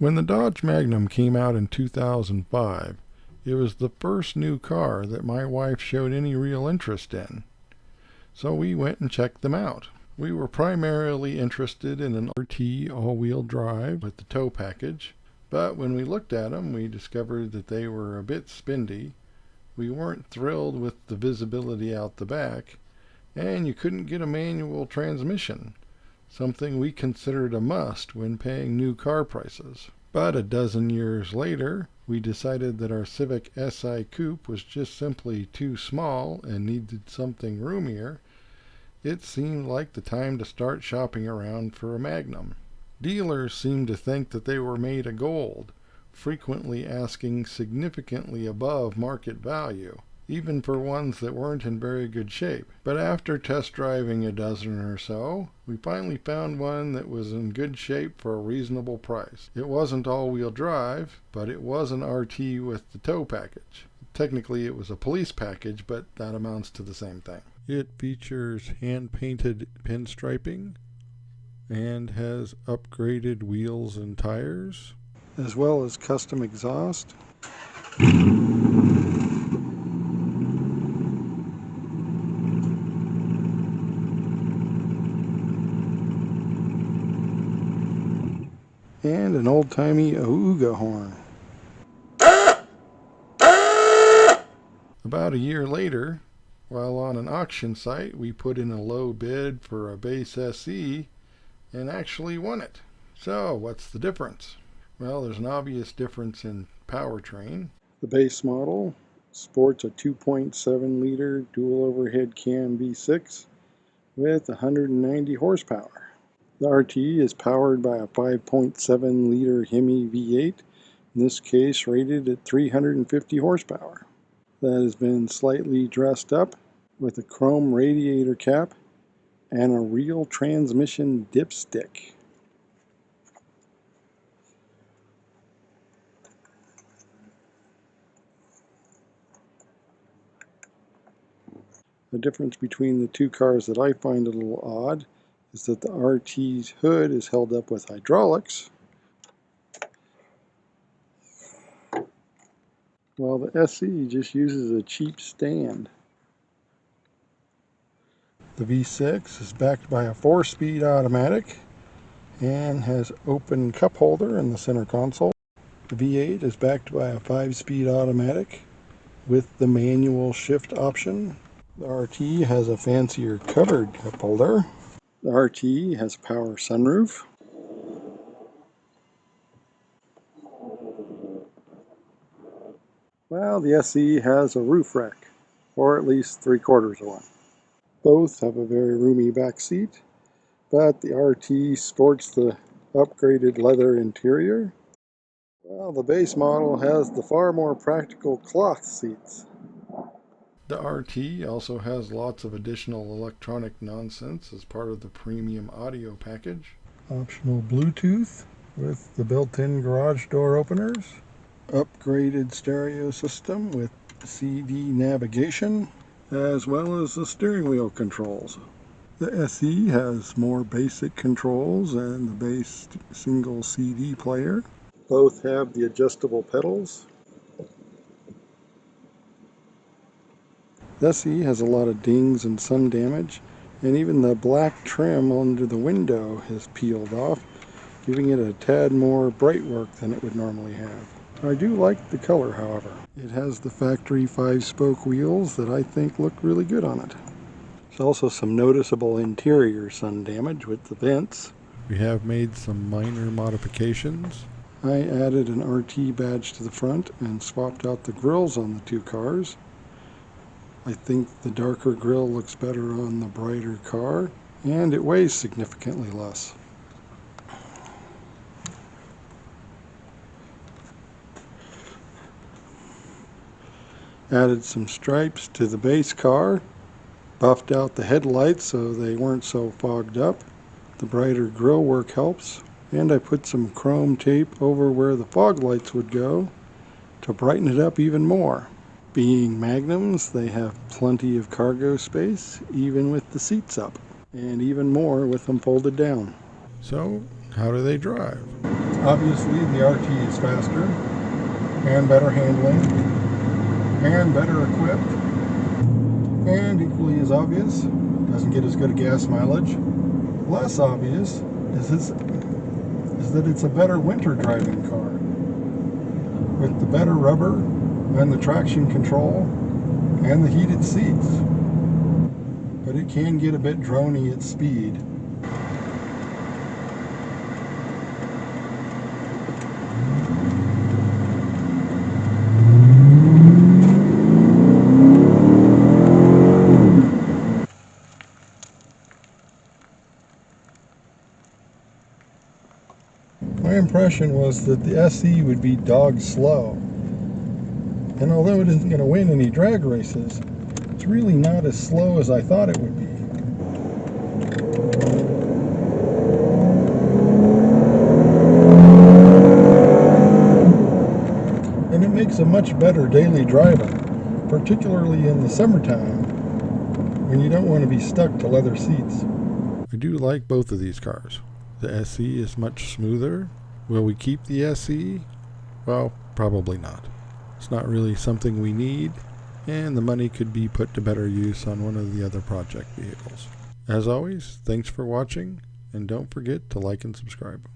When the Dodge Magnum came out in 2005, it was the first new car that my wife showed any real interest in. So we went and checked them out. We were primarily interested in an RT all-wheel drive with the tow package, but when we looked at them, we discovered that they were a bit spindly. We weren't thrilled with the visibility out the back, and you couldn't get a manual transmission, something we considered a must when paying new car prices. But a dozen years later, we decided that our Civic Si Coupe was just simply too small and needed something roomier. It seemed like the time to start shopping around for a Magnum. Dealers seemed to think that they were made of gold, frequently asking significantly above market value, even for ones that weren't in very good shape. But after test driving a dozen or so, we finally found one that was in good shape for a reasonable price. It wasn't all-wheel drive, but it was an RT with the tow package. Technically it was a police package, but that amounts to the same thing. It features hand-painted pinstriping and has upgraded wheels and tires, as well as custom exhaust. And an old-timey Auga horn. About a year later, while on an auction site, we put in a low bid for a base SE and actually won it. So, what's the difference? Well, there's an obvious difference in powertrain. The base model sports a 2.7 liter dual overhead cam V6 with 190 horsepower. The RT is powered by a 5.7 liter Hemi V8, in this case rated at 350 horsepower. That has been slightly dressed up with a chrome radiator cap and a real transmission dipstick. The difference between the two cars that I find a little odd is that the RT's hood is held up with hydraulics, while the SE just uses a cheap stand. The V6 is backed by a 4-speed automatic and has open cup holder in the center console. The V8 is backed by a 5-speed automatic with the manual shift option. The RT has a fancier covered cup holder. The RT has a power sunroof. Well, the SE has a roof rack, or at least 3/4 of one. Both have a very roomy back seat, but the RT sports the upgraded leather interior. Well, the base model has the far more practical cloth seats. The RT also has lots of additional electronic nonsense as part of the premium audio package. Optional Bluetooth with the built-in garage door openers. Upgraded stereo system with CD navigation, as well as the steering wheel controls. The SE has more basic controls and the base single CD player. Both have the adjustable pedals. The SE has a lot of dings and sun damage, and even the black trim under the window has peeled off, giving it a tad more bright work than it would normally have. I do like the color, however. It has the factory 5-spoke wheels that I think look really good on it. There's also some noticeable interior sun damage with the vents. We have made some minor modifications. I added an RT badge to the front and swapped out the grills on the two cars. I think the darker grille looks better on the brighter car, and it weighs significantly less. Added some stripes to the base car, buffed out the headlights so they weren't so fogged up. The brighter grille work helps, and I put some chrome tape over where the fog lights would go to brighten it up even more. Being Magnums, they have plenty of cargo space, even with the seats up, and even more with them folded down. So, how do they drive? Obviously, the RT is faster and better handling and better equipped, and equally as obvious, doesn't get as good a gas mileage. Less obvious is that it's a better winter driving car with the better rubber and the traction control and the heated seats. But it can get a bit drony at speed. My impression was that the SE would be dog slow. And although it isn't going to win any drag races, it's really not as slow as I thought it would be. And it makes a much better daily driver, particularly in the summertime when you don't want to be stuck to leather seats. I do like both of these cars. The SE is much smoother. Will we keep the SE? Well, probably not. It's not really something we need, and the money could be put to better use on one of the other project vehicles. As always, thanks for watching, and don't forget to like and subscribe.